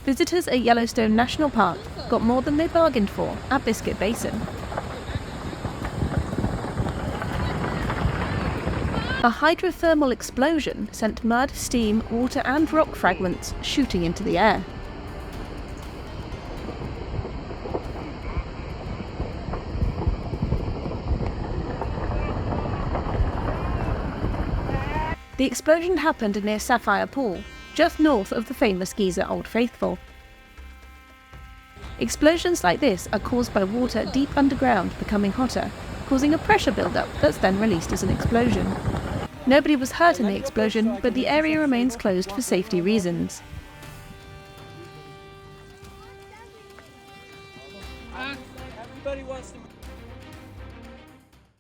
visitors at Yellowstone National Park got more than they bargained for at Biscuit Basin. A hydrothermal explosion sent mud, steam, water and rock fragments shooting into the air. The explosion happened near Sapphire Pool, just north of the famous geyser Old Faithful. Explosions like this are caused by water deep underground becoming hotter, causing a pressure buildup that's then released as an explosion. Nobody was hurt in the explosion, but the area remains closed for safety reasons.